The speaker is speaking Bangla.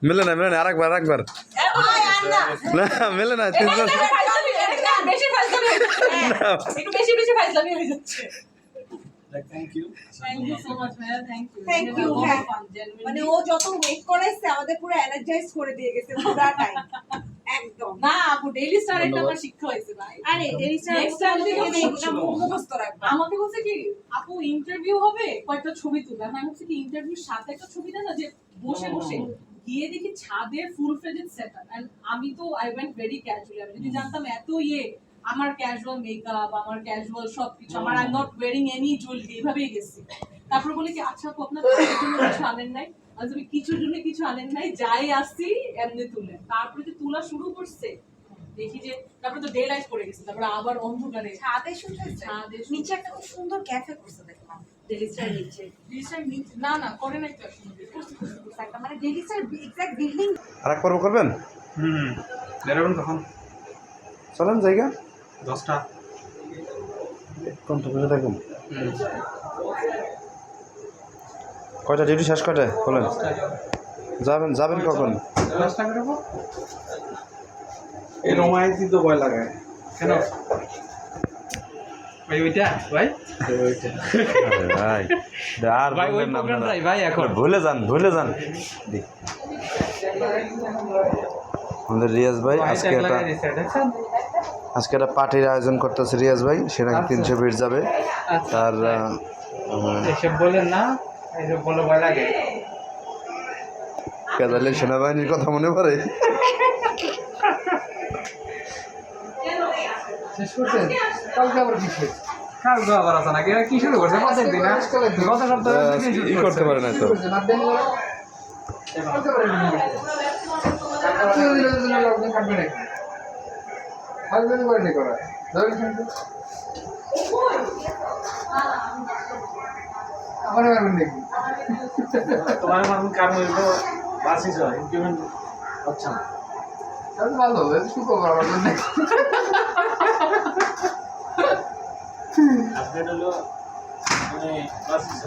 মিলে না আরেকবার এ ভাই আর না না মিলে না তিনজন বেশি ফাইজলামি একটু বেশি ফাইজলামি হয়ে যাচ্ছে thank you so much man Thank you, হ্যাঁ। মানে ও যত ওয়েট করাইছে আমাদের পুরো এনার্জাইজ করে দিয়ে গেছে পুরো টাইম একদম না আপু ডেইলি স্টার এটা আমার শিক্ষা হয়েছে ভাই আরে ডেলিস্টার Next time থেকে এটা মুখস্থ রাখবা আমাকে বলছে কি আপু ইন্টারভিউ হবে কয়েকটা ছবি তুলবে আমি বলছি কি ইন্টারভিউর সাথে একটা ছবি দেন না যে বসে গিয়ে দেখি ছাদে ফুল ফ্লেজেড সেটআপ এন্ড আমি তো আই ওয়েন্ট ভেরি ক্যাজুয়ালি আমি যদি জানতাম এত আমার ক্যাজুয়াল মেকআপ আমার ক্যাজুয়াল সবকিছু আমার I am not wearing any jewellery এইভাবেই গেছি তারপর বলে কি আচ্ছা আপু আপনার কাজের জন্য কিছু আনেন নাই আমি কিছুর জন্য কিছু আনেন নাই যাই আসছি এমনি তুলে তারপরে যে তোলা শুরু করছে দেখি যে তারপরে তো ডে লাইট পড়ে গেছে তারপরে আবার অন্ধকারে ছাদে শুট হয়েছে ছাদে shoot। নিচে একটা খুব সুন্দর ক্যাফে করছে দেখলাম ডেলিস্টার নিচে ডিজাইন না করে নাই তো এখনো একটা মানে ডেলিস্টার এক্সাক্ট বিল্ডিং আরেক পর্ব করবেন বেরোবেন কখন চলেন জায়গা 10টা কোনটা বসে থাকুন কয়টা ডিউটি শেষ কয়টায় বলেন যাবেন কখন 10টা বেরোবো এই রোমাইতি তো ভয় লাগায় কেন ভাই ওইটা ভাই ভাই আর ভাই ওই বললেন না আপনারা। প্রোগ্রামটাই ভাই এখন ভুলে যান দি। আমাদের রিয়াজ ভাই আজকে একটা পার্টির আয়োজন করতেছে রিয়াজ ভাই সেটা 300 ফিট যাবে তার এসব বলেন না এসব বলে ভয় লাগে কেদালে সেনাবাহিনীর কথা মনে পড়ে শেষ করছেন কালকে আবার কি শেষ কালকে আবার আছে নাকি কি শুরু করছে প্রত্যেক দিন গত সপ্তাহে ই করতে পারে না তো তোমার মানুষ কাম হইল বাসিস ইনক্রিমেন্ট আচ্ছা না ভালো শুক্রবার আমার জন্য আপডেট হলো মানে বাসিস